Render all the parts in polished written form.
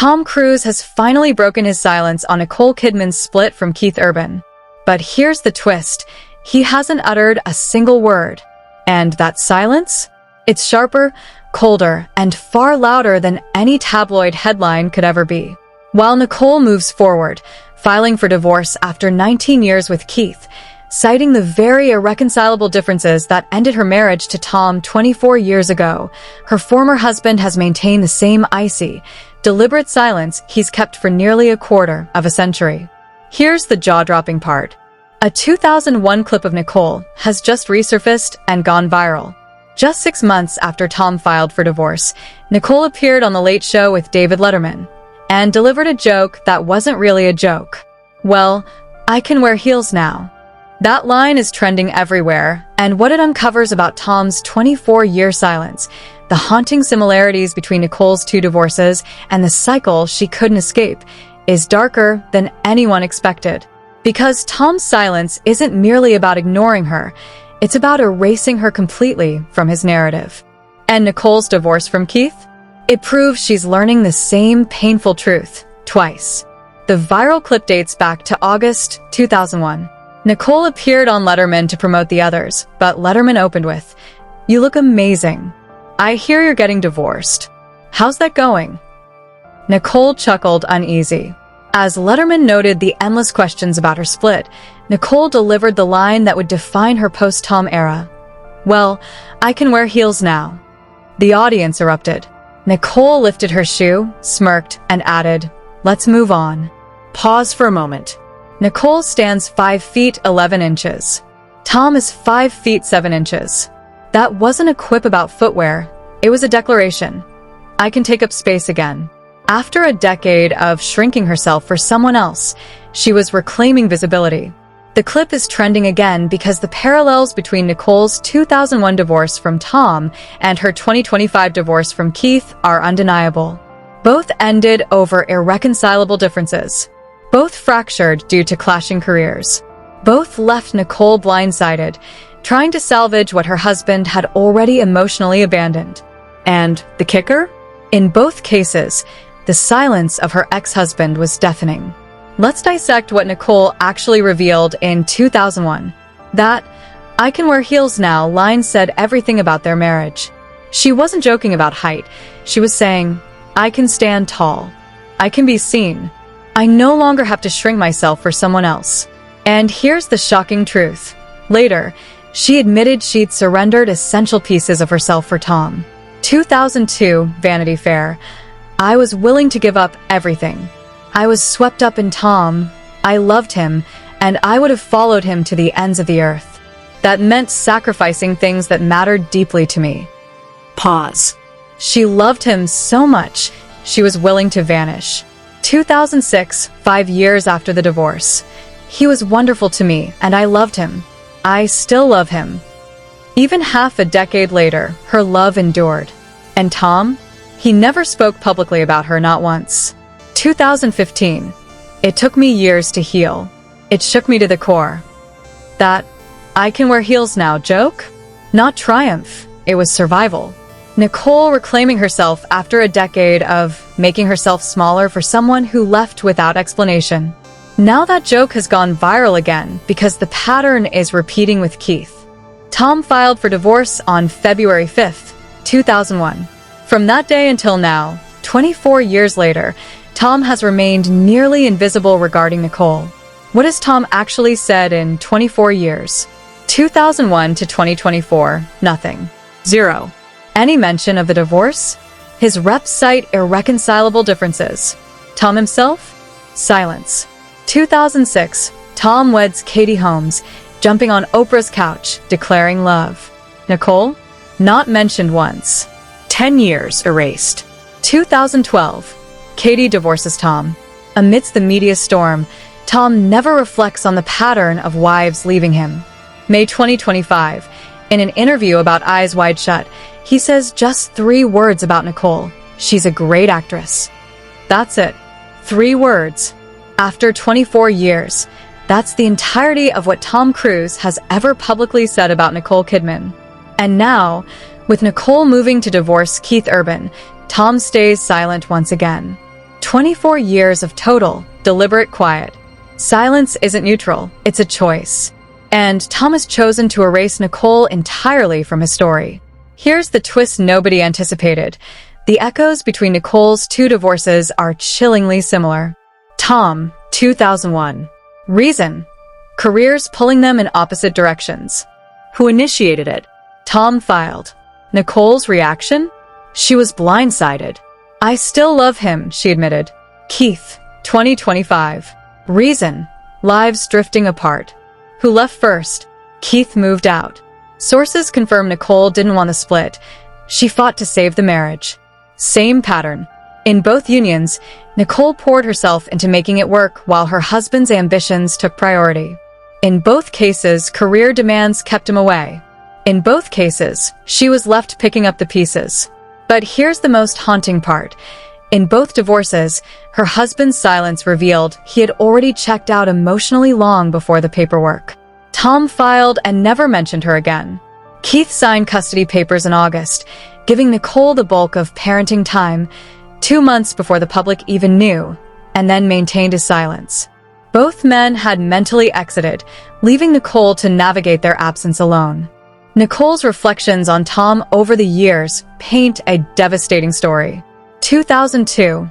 Tom Cruise has finally broken his silence on Nicole Kidman's split from Keith Urban. But here's the twist. He hasn't uttered a single word. And that silence? It's sharper, colder, and far louder than any tabloid headline could ever be. While Nicole moves forward, filing for divorce after 19 years with Keith, citing the very irreconcilable differences that ended her marriage to Tom 24 years ago, her former husband has maintained the same icy, deliberate silence he's kept for nearly a quarter of a century. Here's the jaw-dropping part. A 2001 clip of Nicole has just resurfaced and gone viral. Just 6 months after Tom filed for divorce, Nicole appeared on The Late Show with David Letterman and delivered a joke that wasn't really a joke. Well, I can wear heels now. That line is trending everywhere, and what it uncovers about Tom's 24-year silence, the haunting similarities between Nicole's 2 divorces, and the cycle she couldn't escape, is darker than anyone expected. Because Tom's silence isn't merely about ignoring her, it's about erasing her completely from his narrative. And Nicole's divorce from Keith? It proves she's learning the same painful truth, twice. The viral clip dates back to August 2001. Nicole appeared on Letterman to promote the others, but Letterman opened with, "You look amazing. I hear you're getting divorced. How's that going?" Nicole chuckled uneasy. As Letterman noted the endless questions about her split, Nicole delivered the line that would define her post-Tom era. "Well, I can wear heels now." The audience erupted. Nicole lifted her shoe, smirked, and added, "Let's move on." Pause for a moment. Nicole stands 5 feet 11 inches. Tom is 5 feet 7 inches. That wasn't a quip about footwear. It was a declaration. I can take up space again. After a decade of shrinking herself for someone else, she was reclaiming visibility. The clip is trending again because the parallels between Nicole's 2001 divorce from Tom and her 2025 divorce from Keith are undeniable. Both ended over irreconcilable differences. Both fractured due to clashing careers. Both left Nicole blindsided, trying to salvage what her husband had already emotionally abandoned. And the kicker? In both cases, the silence of her ex-husband was deafening. Let's dissect what Nicole actually revealed in 2001. That "I can wear heels now" line said everything about their marriage. She wasn't joking about height. She was saying, "I can stand tall. I can be seen. I no longer have to shrink myself for someone else." And here's the shocking truth. Later, she admitted she'd surrendered essential pieces of herself for Tom. 2002 Vanity Fair. "I was willing to give up everything. I was swept up in Tom. I loved him, and I would have followed him to the ends of the earth. That meant sacrificing things that mattered deeply to me." Pause. She loved him so much, she was willing to vanish. 2006, 5 years after the divorce. "He was wonderful to me, and I loved him. I still love him." Even half a decade later, her love endured. And Tom? He never spoke publicly about her, not once. 2015. "It took me years to heal. It shook me to the core." That "I can wear heels now" joke? Not triumph, it was survival. Nicole reclaiming herself after a decade of making herself smaller for someone who left without explanation. Now that joke has gone viral again because the pattern is repeating with Keith. Tom filed for divorce on February 5th, 2001. From that day until now, 24 years later, Tom has remained nearly invisible regarding Nicole. What has Tom actually said in 24 years? 2001 to 2024, nothing. Zero. Any mention of the divorce? His reps cite irreconcilable differences. Tom himself? Silence. 2006, Tom weds Katie Holmes, jumping on Oprah's couch, declaring love. Nicole? Not mentioned once. 10 years erased. 2012, Katie divorces Tom. Amidst the media storm, Tom never reflects on the pattern of wives leaving him. May 2025, in an interview about Eyes Wide Shut, he says just 3 words about Nicole. She's a great actress. That's it. 3 words. After 24 years, that's the entirety of what Tom Cruise has ever publicly said about Nicole Kidman. And now, with Nicole moving to divorce Keith Urban, Tom stays silent once again. 24 years of total, deliberate quiet. Silence isn't neutral, it's a choice. And Tom has chosen to erase Nicole entirely from his story. Here's the twist nobody anticipated. The echoes between Nicole's two divorces are chillingly similar. Tom, 2001. Reason: careers pulling them in opposite directions. Who initiated it? Tom filed. Nicole's reaction? She was blindsided. I still love him, she admitted. Keith, 2025. Reason: lives drifting apart. Who left first? Keith moved out. Sources confirm Nicole didn't want the split. She fought to save the marriage. Same pattern. In both unions, Nicole poured herself into making it work while her husband's ambitions took priority. In both cases, career demands kept him away. In both cases, she was left picking up the pieces. But here's the most haunting part. In both divorces, her husband's silence revealed he had already checked out emotionally long before the paperwork. Tom filed and never mentioned her again. Keith signed custody papers in August, giving Nicole the bulk of parenting time, 2 months before the public even knew, and then maintained his silence. Both men had mentally exited, leaving Nicole to navigate their absence alone. Nicole's reflections on Tom over the years paint a devastating story. 2002.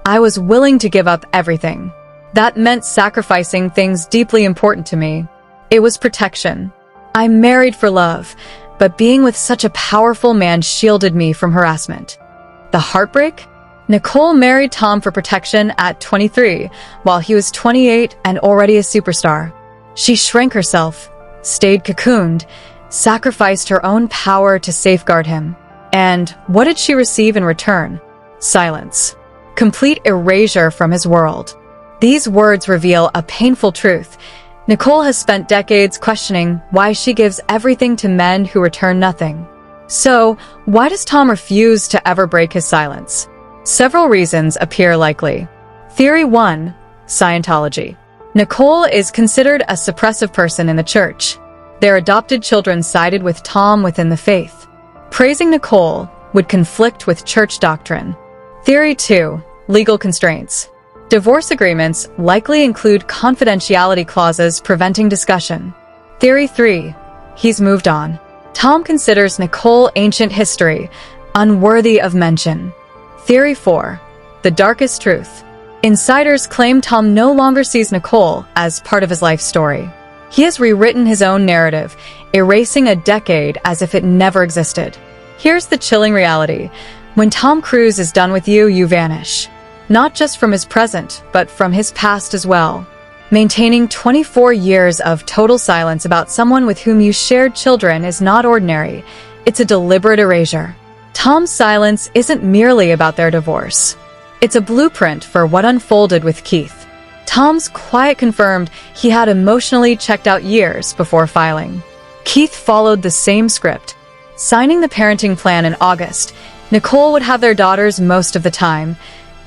I was willing to give up everything. That meant sacrificing things deeply important to me. It was protection. I married for love, but being with such a powerful man shielded me from harassment. The heartbreak? Nicole married Tom for protection at 23, while he was 28 and already a superstar. She shrank herself, stayed cocooned, sacrificed her own power to safeguard him. And what did she receive in return? Silence. Complete erasure from his world. These words reveal a painful truth. Nicole has spent decades questioning why she gives everything to men who return nothing. So, why does Tom refuse to ever break his silence? Several reasons appear likely. Theory 1. Scientology. Nicole is considered a suppressive person in the church. Their adopted children sided with Tom within the faith. Praising Nicole would conflict with church doctrine. Theory 2. Legal constraints. Divorce agreements likely include confidentiality clauses preventing discussion. Theory 3. He's moved on. Tom considers Nicole ancient history, unworthy of mention. Theory 4. The darkest truth. Insiders claim Tom no longer sees Nicole as part of his life story. He has rewritten his own narrative, erasing a decade as if it never existed. Here's the chilling reality. When Tom Cruise is done with you, you vanish. Not just from his present, but from his past as well. Maintaining 24 years of total silence about someone with whom you shared children is not ordinary. It's a deliberate erasure. Tom's silence isn't merely about their divorce. It's a blueprint for what unfolded with Keith. Tom's quiet confirmed he had emotionally checked out years before filing. Keith followed the same script. Signing the parenting plan in August, Nicole would have their daughters most of the time,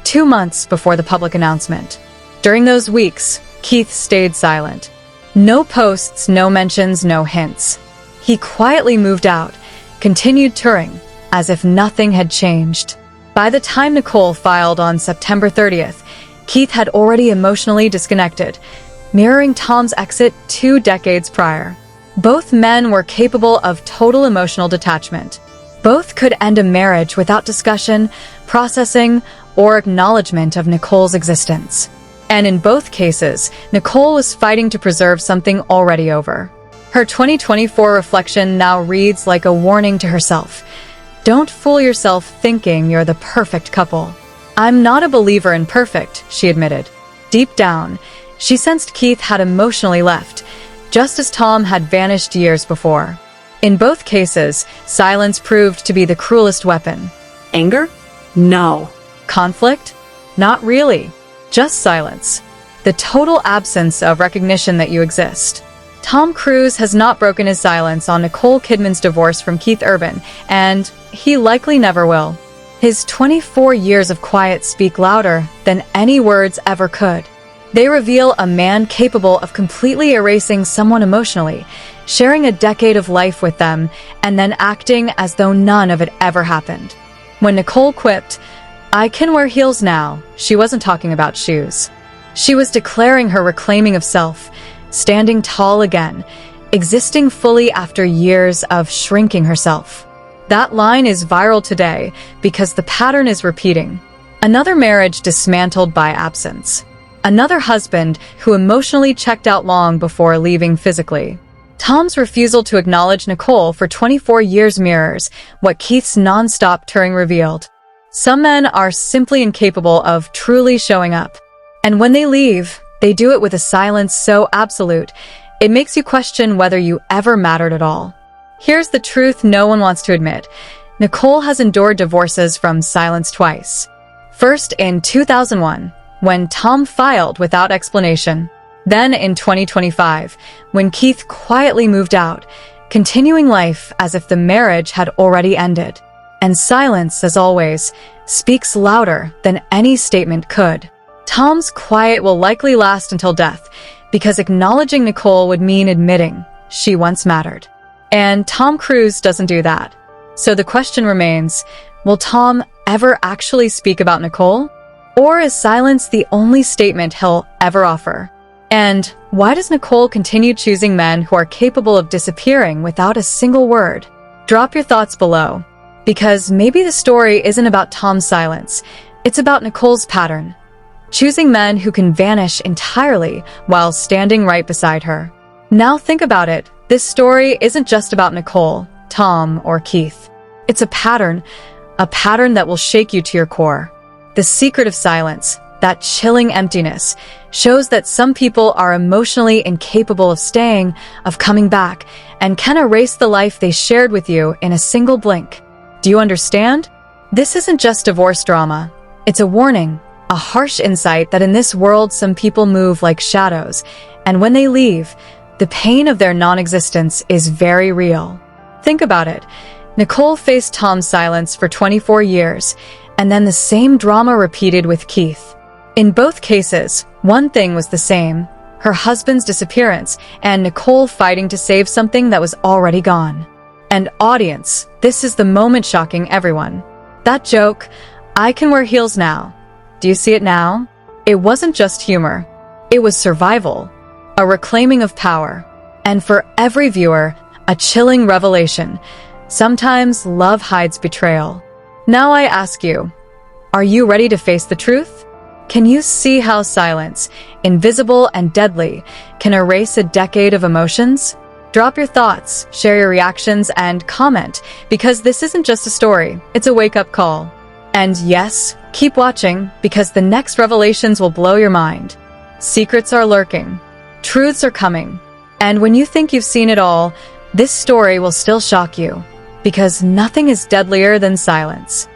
2 months before the public announcement. During those weeks, Keith stayed silent. No posts, no mentions, no hints. He quietly moved out, continued touring, as if nothing had changed. By the time Nicole filed on September 30th, Keith had already emotionally disconnected, mirroring Tom's exit 2 decades prior. Both men were capable of total emotional detachment. Both could end a marriage without discussion, processing, or acknowledgement of Nicole's existence. And in both cases, Nicole was fighting to preserve something already over. Her 2024 reflection now reads like a warning to herself. Don't fool yourself thinking you're the perfect couple. I'm not a believer in perfect, she admitted. Deep down, she sensed Keith had emotionally left, just as Tom had vanished years before. In both cases, silence proved to be the cruelest weapon. Anger? No. Conflict? Not really. Just silence. The total absence of recognition that you exist. Tom Cruise has not broken his silence on Nicole Kidman's divorce from Keith Urban, and he likely never will. His 24 years of quiet speak louder than any words ever could. They reveal a man capable of completely erasing someone emotionally, sharing a decade of life with them, and then acting as though none of it ever happened. When Nicole quipped, I can wear heels now. She wasn't talking about shoes. She was declaring her reclaiming of self, standing tall again, existing fully after years of shrinking herself. That line is viral today because the pattern is repeating. Another marriage dismantled by absence. Another husband who emotionally checked out long before leaving physically. Tom's refusal to acknowledge Nicole for 24 years mirrors what Keith's non-stop touring revealed. Some men are simply incapable of truly showing up. And when they leave, they do it with a silence so absolute, it makes you question whether you ever mattered at all. Here's the truth no one wants to admit. Nicole has endured divorces from silence twice. First in 2001, when Tom filed without explanation. Then in 2025, when Keith quietly moved out, continuing life as if the marriage had already ended. And silence, as always, speaks louder than any statement could. Tom's quiet will likely last until death, because acknowledging Nicole would mean admitting she once mattered. And Tom Cruise doesn't do that. So the question remains, will Tom ever actually speak about Nicole? Or is silence the only statement he'll ever offer? And why does Nicole continue choosing men who are capable of disappearing without a single word? Drop your thoughts below. Because maybe the story isn't about Tom's silence, it's about Nicole's pattern. Choosing men who can vanish entirely while standing right beside her. Now think about it, this story isn't just about Nicole, Tom, or Keith. It's a pattern that will shake you to your core. The secret of silence, that chilling emptiness, shows that some people are emotionally incapable of staying, of coming back, and can erase the life they shared with you in a single blink. Do you understand? This isn't just divorce drama. It's a warning, a harsh insight that in this world some people move like shadows, and when they leave, the pain of their non-existence is very real. Think about it. Nicole faced Tom's silence for 24 years, and then the same drama repeated with Keith. In both cases, one thing was the same, her husband's disappearance, and Nicole fighting to save something that was already gone. And audience, this is the moment shocking everyone. That joke, I can wear heels now. Do you see it now? It wasn't just humor. It was survival, a reclaiming of power, and for every viewer, a chilling revelation. Sometimes love hides betrayal. Now I ask you, are you ready to face the truth? Can you see how silence, invisible and deadly, can erase a decade of emotions? Drop your thoughts, share your reactions, and comment, because this isn't just a story, it's a wake-up call. And yes, keep watching, because the next revelations will blow your mind. Secrets are lurking. Truths are coming. And when you think you've seen it all, this story will still shock you, because nothing is deadlier than silence.